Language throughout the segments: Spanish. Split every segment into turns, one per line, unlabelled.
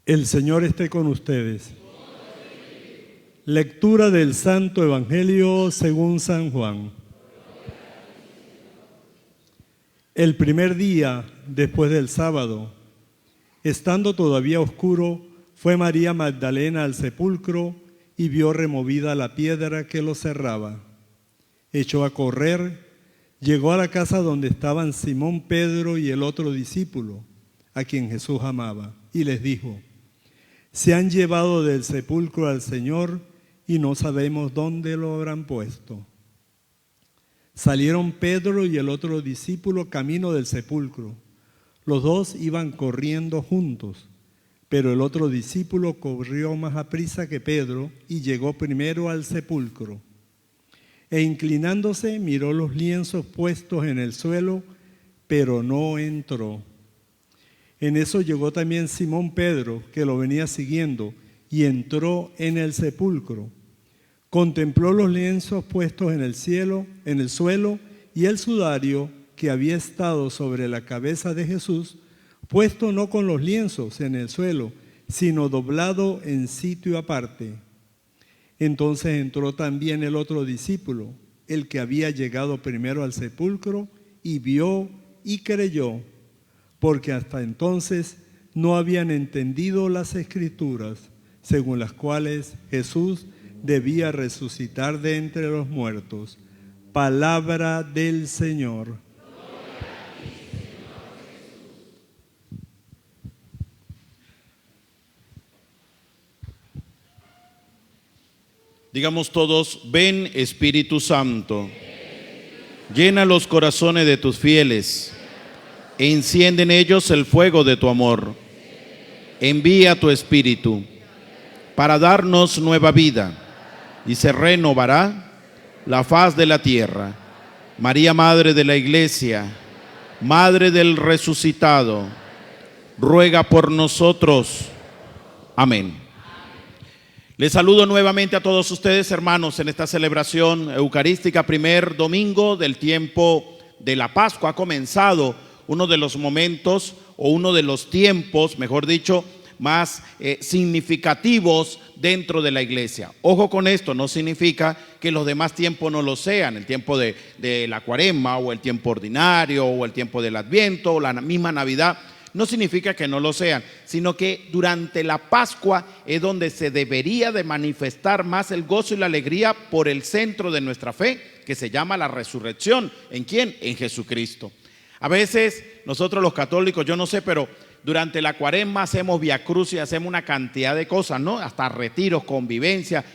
El Señor esté con ustedes. Lectura del Santo Evangelio según San Juan. El primer día después del sábado, estando todavía oscuro, fue María Magdalena al sepulcro y vio removida la piedra que lo cerraba. Echó a correr, llegó a la casa donde estaban Simón Pedro y el otro discípulo, a quien Jesús amaba, y les dijo: se han llevado del sepulcro al Señor y no sabemos dónde lo habrán puesto. Salieron Pedro y el otro discípulo camino del sepulcro. Los dos iban corriendo juntos, pero el otro discípulo corrió más aprisa que Pedro y llegó primero al sepulcro. E inclinándose miró los lienzos puestos en el suelo, pero no entró. En eso llegó también Simón Pedro, que lo venía siguiendo, y entró en el sepulcro. Contempló los lienzos puestos en el suelo, y el sudario que había estado sobre la cabeza de Jesús, puesto no con los lienzos en el suelo, sino doblado en sitio aparte. Entonces entró también el otro discípulo, el que había llegado primero al sepulcro, y vio y creyó, porque hasta entonces no habían entendido las Escrituras, según las cuales Jesús debía resucitar de entre los muertos. Palabra del Señor.
Digamos todos: ven Espíritu Santo, llena los corazones de tus fieles, e enciende en ellos el fuego de tu amor. Envía tu Espíritu para darnos nueva vida, y se renovará la faz de la tierra. María, Madre de la Iglesia, Madre del Resucitado, ruega por nosotros. Amén. Les saludo nuevamente a todos ustedes, hermanos, en esta celebración eucarística, primer domingo del tiempo de la Pascua. Ha comenzado uno de los momentos, o uno de los tiempos, mejor dicho, más significativos dentro de la iglesia. Ojo con esto, no significa que los demás tiempos no lo sean, el tiempo de la Cuaresma, o el tiempo ordinario, o el tiempo del Adviento, o la misma Navidad. No significa que no lo sean, sino que durante la Pascua es donde se debería de manifestar más el gozo y la alegría por el centro de nuestra fe, que se llama la resurrección. ¿En quién? En Jesucristo. A veces nosotros los católicos, yo no sé, pero durante la Cuaresma hacemos viacrucis, hacemos una cantidad de cosas, ¿no? Hasta retiros, convivencia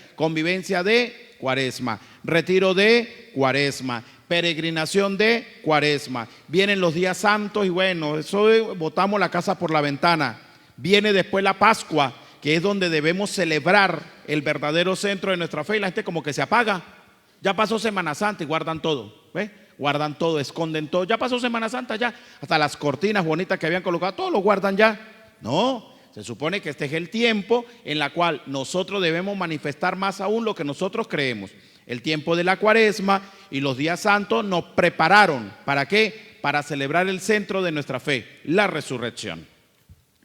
de Cuaresma, retiro de Cuaresma, peregrinación de Cuaresma. Vienen los días santos y bueno, eso botamos la casa por la ventana. Viene después la Pascua, que es donde debemos celebrar el verdadero centro de nuestra fe, y la gente como que se apaga. Ya pasó Semana Santa y guardan todo, ¿ves? Guardan todo, esconden todo. Ya pasó Semana Santa, ya hasta las cortinas bonitas que habían colocado, todo lo guardan ya. No, se supone que este es el tiempo en el cual nosotros debemos manifestar más aún lo que nosotros creemos. El tiempo de la Cuaresma y los días santos nos prepararon. ¿Para qué? Para celebrar el centro de nuestra fe, la resurrección.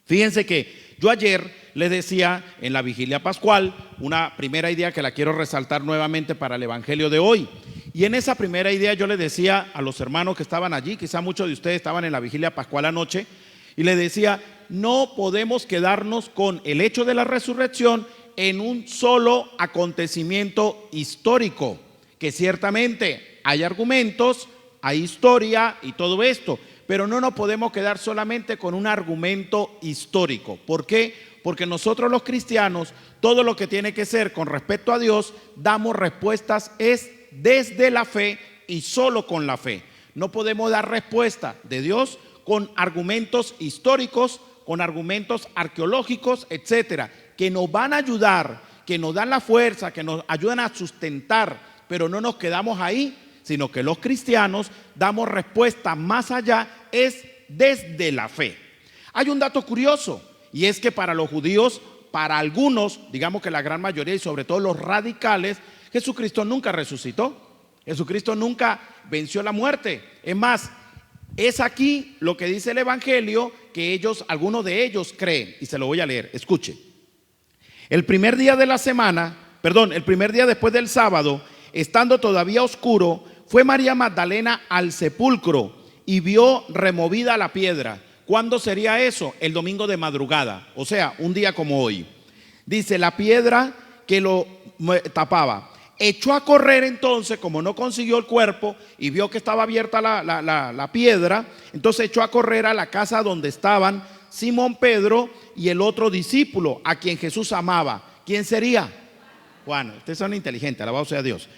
Fíjense que yo ayer les decía en la vigilia pascual una primera idea que la quiero resaltar nuevamente para el evangelio de hoy. Y en esa primera idea yo les decía a los hermanos que estaban allí, quizá muchos de ustedes estaban en la vigilia pascual anoche, y les decía: no podemos quedarnos con el hecho de la resurrección en un solo acontecimiento histórico, que ciertamente hay argumentos, hay historia y todo esto, pero no nos podemos quedar solamente con un argumento histórico. ¿Por qué? Porque nosotros los cristianos, todo lo que tiene que ser con respecto a Dios, damos respuestas es desde la fe y solo con la fe. No podemos dar respuesta de Dios con argumentos históricos, con argumentos arqueológicos, etcétera, que nos van a ayudar, que nos dan la fuerza, que nos ayudan a sustentar, pero no nos quedamos ahí, sino que los cristianos damos respuesta más allá, es desde la fe. Hay un dato curioso, y es que para los judíos, para algunos, digamos que la gran mayoría y sobre todo los radicales, Jesucristo nunca resucitó. Jesucristo nunca venció la muerte. Es más, Es aquí lo que dice el Evangelio que algunos de ellos creen, y se lo voy a leer. Escuche. El primer día de la semana, el primer día después del sábado, estando todavía oscuro, fue María Magdalena al sepulcro y vio removida la piedra. ¿Cuándo sería eso? El domingo de madrugada, o sea, un día como hoy. Dice, la piedra que lo tapaba. Echó a correr entonces, como no consiguió el cuerpo y vio que estaba abierta la piedra, entonces echó a correr a la casa donde estaban Simón Pedro y el otro discípulo a quien Jesús amaba. ¿Quién sería? Juan. Ustedes son inteligentes, alabado sea Dios.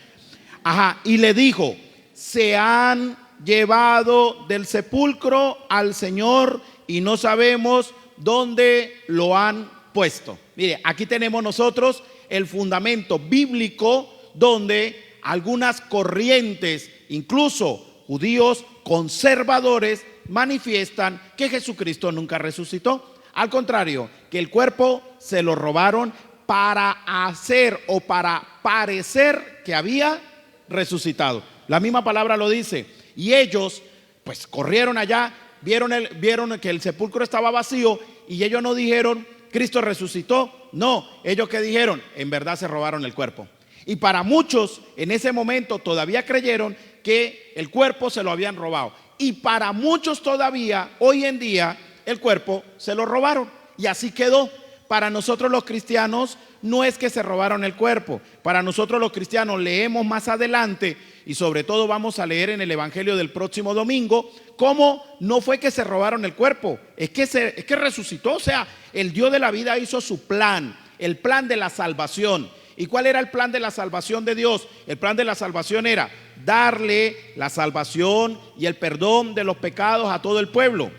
Y le dijo, se han llevado del sepulcro al Señor y no sabemos dónde lo han puesto. Mire, aquí tenemos nosotros el fundamento bíblico donde algunas corrientes, incluso judíos conservadores, manifiestan que Jesucristo nunca resucitó. Al contrario, que el cuerpo se lo robaron para hacer o para parecer que había resucitado. La misma palabra lo dice. Y ellos pues corrieron allá, vieron que el sepulcro estaba vacío y ellos no dijeron, Cristo resucitó. No, ellos que dijeron, en verdad se robaron el cuerpo. Y para muchos en ese momento todavía creyeron que el cuerpo se lo habían robado. Y para muchos todavía, hoy en día, el cuerpo se lo robaron. Y así quedó. Para nosotros los cristianos no es que se robaron el cuerpo. Para nosotros los cristianos leemos más adelante y sobre todo vamos a leer en el Evangelio del próximo domingo cómo no fue que se robaron el cuerpo, es que resucitó. O sea, el Dios de la vida hizo su plan, el plan de la salvación. ¿Y cuál era el plan de la salvación de Dios? El plan de la salvación era darle la salvación y el perdón de los pecados a todo el pueblo.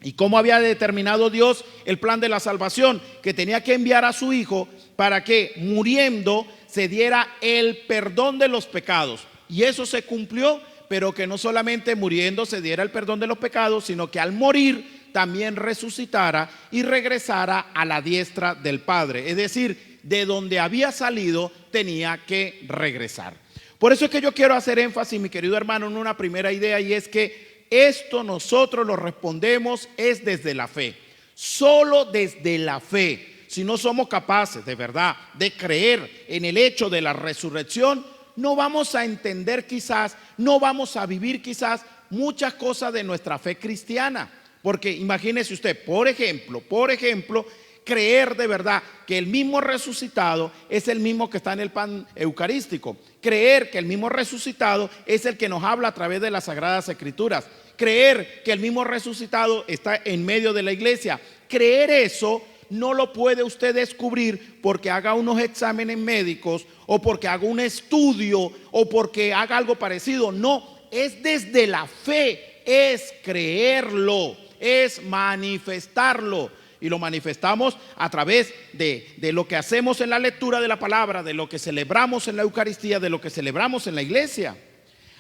¿Y cómo había determinado Dios el plan de la salvación? Que tenía que enviar a su Hijo para que muriendo se diera el perdón de los pecados. Y eso se cumplió, pero que no solamente muriendo se diera el perdón de los pecados, sino que al morir también resucitara y regresara a la diestra del Padre. Es decir, de donde había salido tenía que regresar. Por eso es que yo quiero hacer énfasis, mi querido hermano, en una primera idea, y es que esto nosotros lo respondemos es desde la fe. Solo desde la fe. Si no somos capaces de verdad de creer en el hecho de la resurrección, no vamos a entender quizás, no vamos a vivir quizás muchas cosas de nuestra fe cristiana. Porque imagínese usted, por ejemplo, creer de verdad que el mismo resucitado es el mismo que está en el pan eucarístico. Creer que el mismo resucitado es el que nos habla a través de las Sagradas Escrituras. Creer que el mismo resucitado está en medio de la iglesia. Creer eso no lo puede usted descubrir porque haga unos exámenes médicos o porque haga un estudio o porque haga algo parecido. No, es desde la fe, es creerlo, es manifestarlo. Y lo manifestamos a través de lo que hacemos en la lectura de la palabra, de lo que celebramos en la Eucaristía, de lo que celebramos en la iglesia.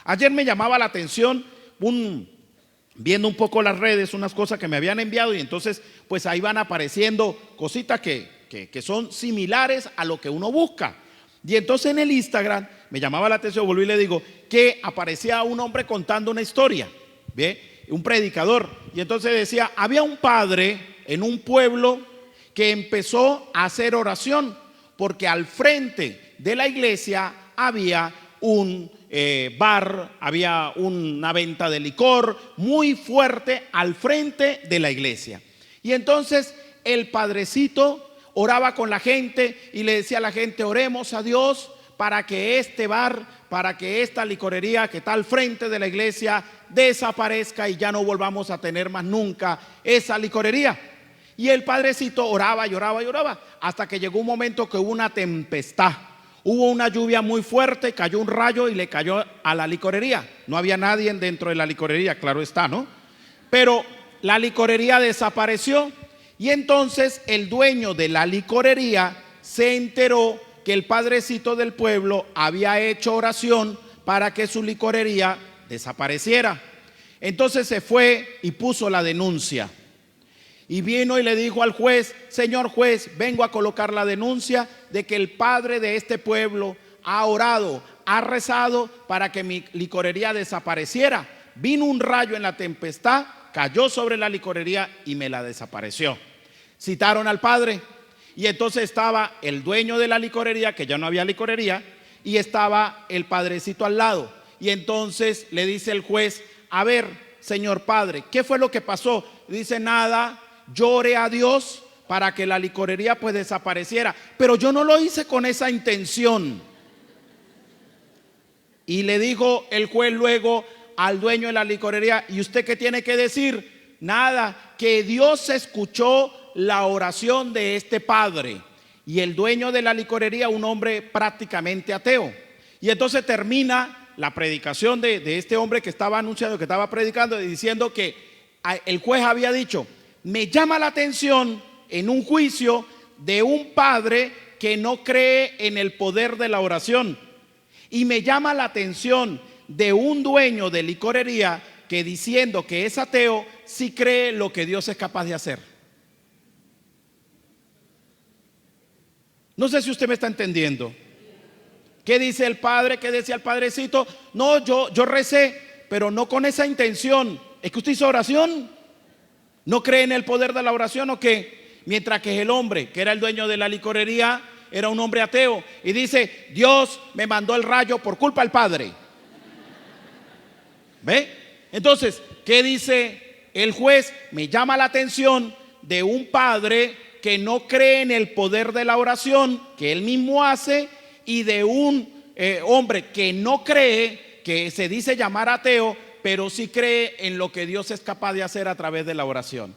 Ayer me llamaba la atención viendo un poco las redes, unas cosas que me habían enviado, y entonces pues ahí van apareciendo cositas que son similares a lo que uno busca. Y entonces en el Instagram me llamaba la atención, volví y le digo, que aparecía un hombre contando una historia, ¿ve? Un predicador. Y entonces decía, había un padre en un pueblo que empezó a hacer oración porque al frente de la iglesia había un bar, había una venta de licor muy fuerte al frente de la iglesia. Y entonces el padrecito oraba con la gente y le decía a la gente, oremos a Dios para que este bar, para que esta licorería que está al frente de la iglesia desaparezca y ya no volvamos a tener más nunca esa licorería. Y el padrecito oraba y oraba y oraba hasta que llegó un momento que hubo una tempestad. Hubo una lluvia muy fuerte, cayó un rayo y le cayó a la licorería. No había nadie dentro de la licorería, claro está, ¿no? Pero la licorería desapareció y entonces el dueño de la licorería se enteró que el padrecito del pueblo había hecho oración para que su licorería desapareciera. Entonces se fue y puso la denuncia. Y vino y le dijo al juez, señor juez, vengo a colocar la denuncia de que el padre de este pueblo ha orado, ha rezado para que mi licorería desapareciera. vino un rayo en la tempestad, cayó sobre la licorería y me la desapareció. Citaron al padre y entonces estaba el dueño de la licorería, que ya no había licorería, y estaba el padrecito al lado. Y entonces le dice el juez: a ver, señor padre, ¿qué fue lo que pasó? Dice: nada, yo oré a Dios para que la licorería pues desapareciera, pero yo no lo hice con esa intención. Y le dijo el juez luego al dueño de la licorería: ¿y usted qué tiene que decir? Nada, que Dios escuchó la oración de este padre. Y el dueño de la licorería, un hombre prácticamente ateo. Y entonces termina la predicación de este hombre que estaba anunciando, que estaba predicando, diciendo que el juez había dicho: me llama la atención en un juicio de un padre que no cree en el poder de la oración, y me llama la atención de un dueño de licorería que, diciendo que es ateo, sí cree lo que Dios es capaz de hacer. No sé si usted me está entendiendo. ¿Qué dice el padre? ¿Qué decía el padrecito? No, yo recé, pero no con esa intención. ¿Es que usted hizo oración? ¿No cree en el poder de la oración o qué? Mientras que el hombre, que era el dueño de la licorería, era un hombre ateo y dice: Dios me mandó el rayo por culpa del padre. ¿Ve? Entonces, ¿qué dice el juez? Me llama la atención de un padre que no cree en el poder de la oración que él mismo hace, y de un hombre que no cree, que se dice llamar ateo, pero sí cree en lo que Dios es capaz de hacer a través de la oración.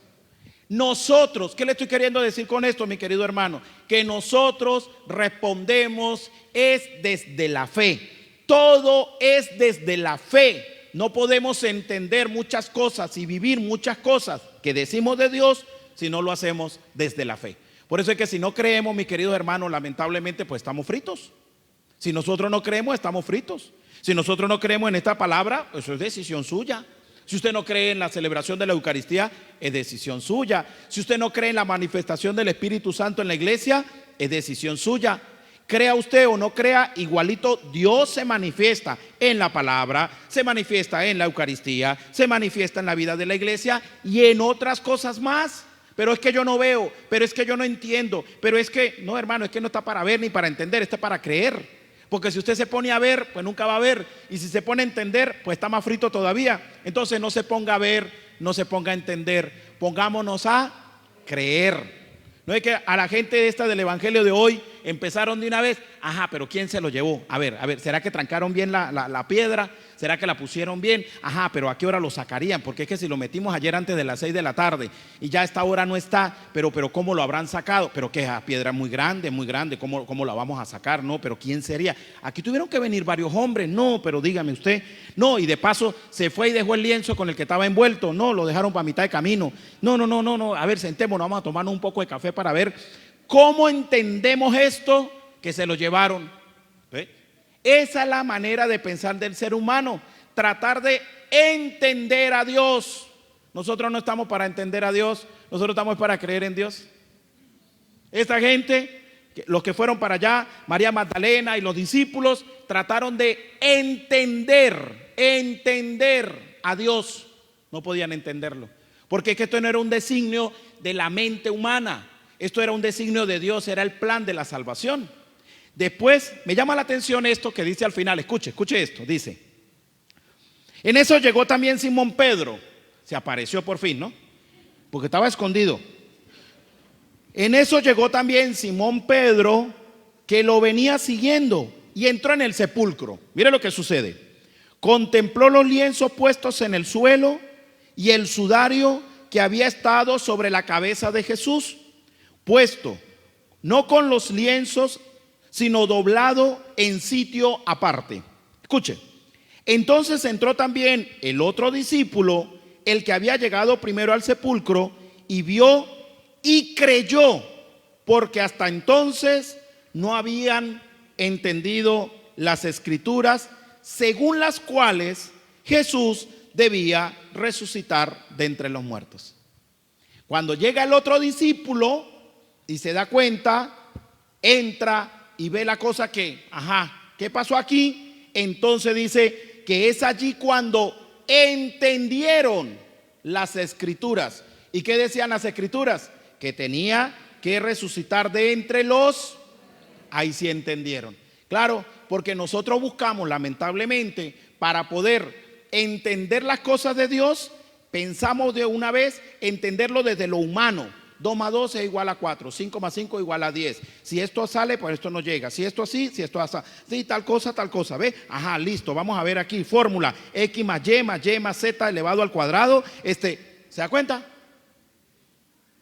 Nosotros, ¿qué le estoy queriendo decir con esto, mi querido hermano? Que nosotros respondemos es desde la fe. Todo es desde la fe. No podemos entender muchas cosas y vivir muchas cosas que decimos de Dios si no lo hacemos desde la fe. Por eso es que si no creemos, mis queridos hermanos, lamentablemente pues estamos fritos. Si nosotros no creemos, estamos fritos. Si nosotros no creemos en esta palabra, pues eso es decisión suya. Si usted no cree en la celebración de la Eucaristía, es decisión suya. Si usted no cree en la manifestación del Espíritu Santo en la iglesia, es decisión suya. Crea usted o no crea, igualito Dios se manifiesta en la palabra, se manifiesta en la Eucaristía, se manifiesta en la vida de la iglesia y en otras cosas más. Pero es que yo no veo, pero es que yo no entiendo, pero es que, no, hermano, es que no está para ver ni para entender, está para creer. Porque si usted se pone a ver, pues nunca va a ver. Y si se pone a entender, pues está más frito todavía. Entonces no se ponga a ver, no se ponga a entender, pongámonos a creer. No es que a la gente esta del evangelio de hoy empezaron de una vez: ajá, pero ¿quién se lo llevó? A ver, ¿será que trancaron bien la piedra? ¿Será que la pusieron bien? Ajá, pero ¿a qué hora lo sacarían? Porque es que si lo metimos ayer antes de las 6 de la tarde y ya a esta hora no está, pero ¿cómo lo habrán sacado? Pero que esa piedra es muy grande, ¿cómo la vamos a sacar? No, pero ¿quién sería? Aquí tuvieron que venir varios hombres. No, pero dígame usted. No, y de paso se fue y dejó el lienzo con el que estaba envuelto. No, lo dejaron para mitad de camino. No, a ver, sentémonos, vamos a tomarnos un poco de café para ver cómo entendemos esto que se lo llevaron. ¿Ve? Esa es la manera de pensar del ser humano, tratar de entender a Dios. Nosotros no estamos para entender a Dios, nosotros estamos para creer en Dios. Esta gente, los que fueron para allá, María Magdalena y los discípulos, trataron de entender a Dios. No podían entenderlo, porque es que esto no era un designio de la mente humana, esto era un designio de Dios, era el plan de la salvación. Después me llama la atención esto que dice al final. Escuche esto, dice: en eso llegó también Simón Pedro. Se apareció por fin, ¿no? Porque estaba escondido. En eso llegó también Simón Pedro, que lo venía siguiendo, y entró en el sepulcro. Mire lo que sucede. Contempló los lienzos puestos en el suelo y el sudario que había estado sobre la cabeza de Jesús, puesto no con los lienzos, sino doblado en sitio aparte. Escuche. Entonces entró también el otro discípulo, el que había llegado primero al sepulcro, y vio y creyó, porque hasta entonces no habían entendido las escrituras, según las cuales Jesús debía resucitar de entre los muertos. Cuando llega el otro discípulo y se da cuenta, entra y ve la cosa que, ¿qué pasó aquí? Entonces dice que es allí cuando entendieron las escrituras. ¿Y qué decían las escrituras? Que tenía que resucitar de entre los... Ahí sí entendieron. Claro, porque nosotros buscamos, lamentablemente, para poder entender las cosas de Dios, pensamos de una vez entenderlo desde lo humano. 2 más 2 es igual a 4, 5 más 5 es igual a 10. Si esto sale, pues esto no llega. Si esto así, si esto así, sí, tal cosa, ¿ve? Ajá, listo, vamos a ver aquí, fórmula, X más Y más Z elevado al cuadrado. ¿Se da cuenta?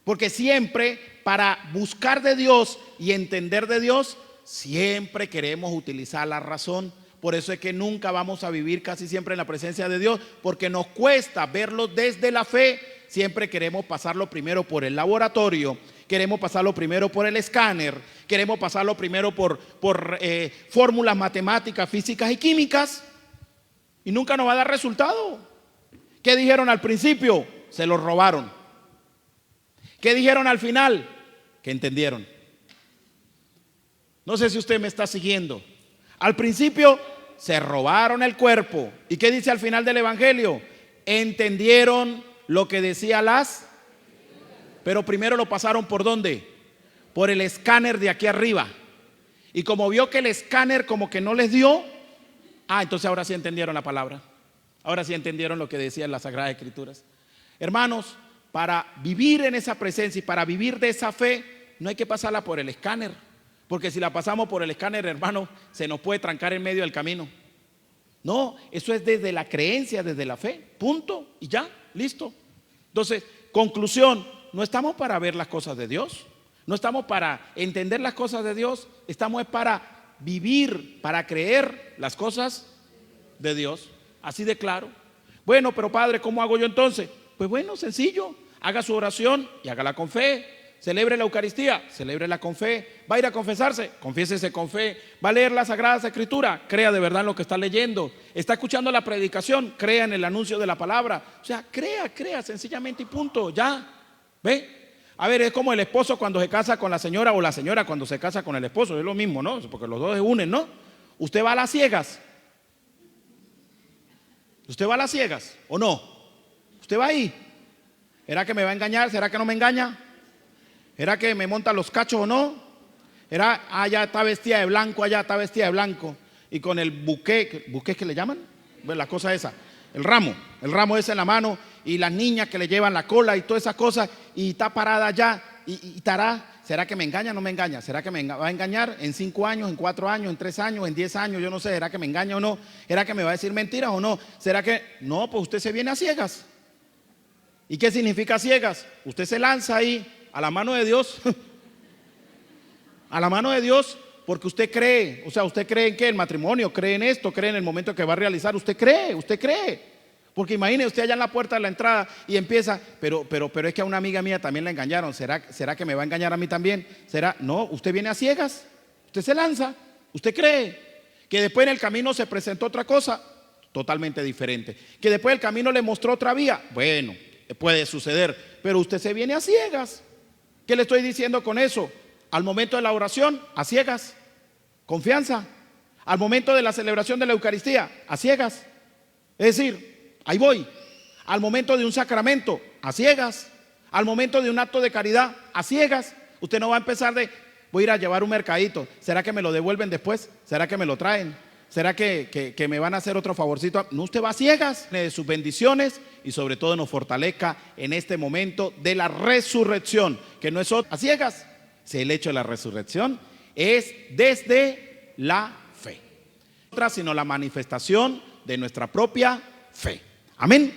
Porque siempre para buscar de Dios y entender de Dios, siempre queremos utilizar la razón. Por eso es que nunca vamos a vivir casi siempre en la presencia de Dios, porque nos cuesta verlo desde la fe. Siempre queremos pasarlo primero por el laboratorio, queremos pasarlo primero por el escáner, queremos pasarlo primero por fórmulas matemáticas, físicas y químicas, y nunca nos va a dar resultado. ¿Qué dijeron al principio? Se lo robaron. ¿Qué dijeron al final? Que entendieron. No sé si usted me está siguiendo. Al principio se robaron el cuerpo. ¿Y qué dice al final del evangelio? Entendieron lo que decía pero primero lo pasaron ¿por dónde? Por el escáner de aquí arriba. Y como vio que el escáner como que no les dio, entonces ahora sí entendieron la palabra. Ahora sí entendieron lo que decían las Sagradas Escrituras. Hermanos, para vivir en esa presencia y para vivir de esa fe, no hay que pasarla por el escáner. Porque si la pasamos por el escáner, hermano, se nos puede trancar en medio del camino. No, eso es desde la creencia, desde la fe, punto, y ya, listo. Entonces, conclusión, no estamos para ver las cosas de Dios, no estamos para entender las cosas de Dios, estamos para vivir, para creer las cosas de Dios, así de claro. Bueno, pero padre, ¿cómo hago yo entonces? Pues bueno, sencillo, haga su oración y hágala con fe. Celebre la Eucaristía, celébrela con fe. Va a ir a confesarse, confiésese con fe. Va a leer las Sagradas Escrituras, crea de verdad en lo que está leyendo. Está escuchando la predicación, crea en el anuncio de la palabra. O sea, crea sencillamente y punto, ya. ¿Ve? A ver, es como el esposo cuando se casa con la señora o la señora cuando se casa con el esposo, es lo mismo, ¿no? Porque los dos se unen, ¿no? Usted va a las ciegas. ¿Usted va a las ciegas o no? ¿Usted va ahí? ¿Será que me va a engañar? ¿Será que no me engaña? ¿Era que me monta los cachos o no? Era, allá está vestida de blanco, allá está vestida de blanco. Y con el buqué que le llaman, pues la cosa esa, el ramo ese en la mano, y las niñas que le llevan la cola y todas esas cosas, y está parada allá, y estará, ¿será que me engaña o no me engaña? ¿Será que me va a engañar en 5 años, en 4 años, en 3 años, en 10 años? Yo no sé, ¿será que me engaña o no? ¿Será que me va a decir mentiras o no? ¿Será que, no, pues usted se viene a ciegas? ¿Y qué significa ciegas? Usted se lanza ahí a la mano de Dios, a la mano de Dios, porque usted cree. O sea, usted cree en qué, el matrimonio, cree en esto, cree en el momento que va a realizar. Usted cree, porque imagine usted allá en la puerta de la entrada y empieza, pero es que a una amiga mía también la engañaron. ¿Será que me va a engañar a mí también? ¿Será? No, usted viene a ciegas, usted se lanza, usted cree que después en el camino se presentó otra cosa totalmente diferente, que después el camino le mostró otra vía. Bueno, puede suceder, pero usted se viene a ciegas. ¿Qué le estoy diciendo con eso? Al momento de la oración, a ciegas, confianza. Al momento de la celebración de la Eucaristía, a ciegas. Es decir, ahí voy. Al momento de un sacramento, a ciegas. Al momento de un acto de caridad, a ciegas. Usted no va a empezar voy a ir a llevar un mercadito. ¿Será que me lo devuelven después? ¿Será que me lo traen? ¿Será que me van a hacer otro favorcito? No, usted va a ciegas de sus bendiciones y sobre todo nos fortalezca en este momento de la resurrección, que no es a ciegas. Si el hecho de la resurrección es desde la fe, sino la manifestación de nuestra propia fe. Amén.